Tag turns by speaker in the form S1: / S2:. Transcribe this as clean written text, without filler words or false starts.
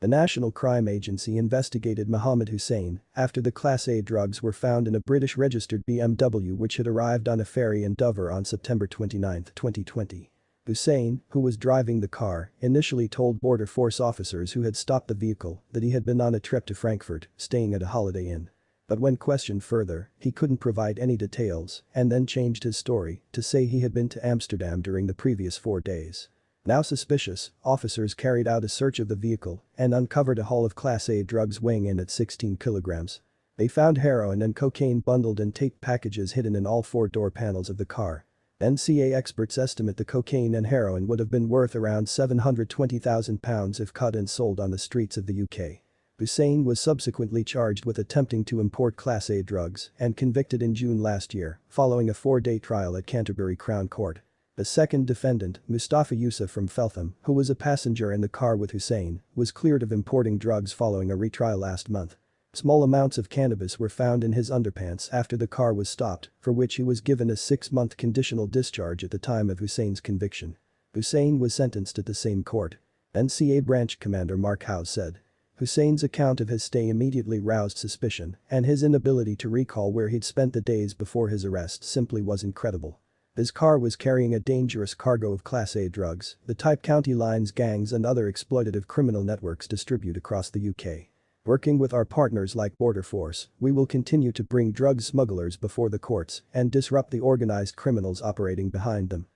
S1: The National Crime Agency investigated Mohammed Hussain after the Class A drugs were found in a British-registered BMW which had arrived on a ferry in Dover on September 29, 2020. Hussain, who was driving the car, initially told border force officers who had stopped the vehicle that he had been on a trip to Frankfurt, staying at a Holiday Inn. But when questioned further, he couldn't provide any details and then changed his story to say he had been to Amsterdam during the previous 4 days. Now suspicious, officers carried out a search of the vehicle and uncovered a haul of Class A drugs weighing in at 16 kilograms. They found heroin and cocaine bundled in taped packages hidden in all 4 door panels of the car. NCA experts estimate the cocaine and heroin would have been worth around £720,000 if caught and sold on the streets of the UK. Hussain was subsequently charged with attempting to import Class A drugs and convicted in June last year, following a 4-day trial at Canterbury Crown Court. The second defendant, Mustafa Yusuf from Feltham, who was a passenger in the car with Hussain, was cleared of importing drugs following a retrial last month. Small amounts of cannabis were found in his underpants after the car was stopped, for which he was given a 6-month conditional discharge at the time of Hussein's conviction. Hussain was sentenced at the same court. NCA branch commander Mark Howes said. Hussein's account of his stay immediately roused suspicion, and his inability to recall where he'd spent the days before his arrest simply was incredible. His car was carrying a dangerous cargo of Class A drugs, the type county lines gangs and other exploitative criminal networks distribute across the UK. Working with our partners like Border Force, we will continue to bring drug smugglers before the courts and disrupt the organized criminals operating behind them.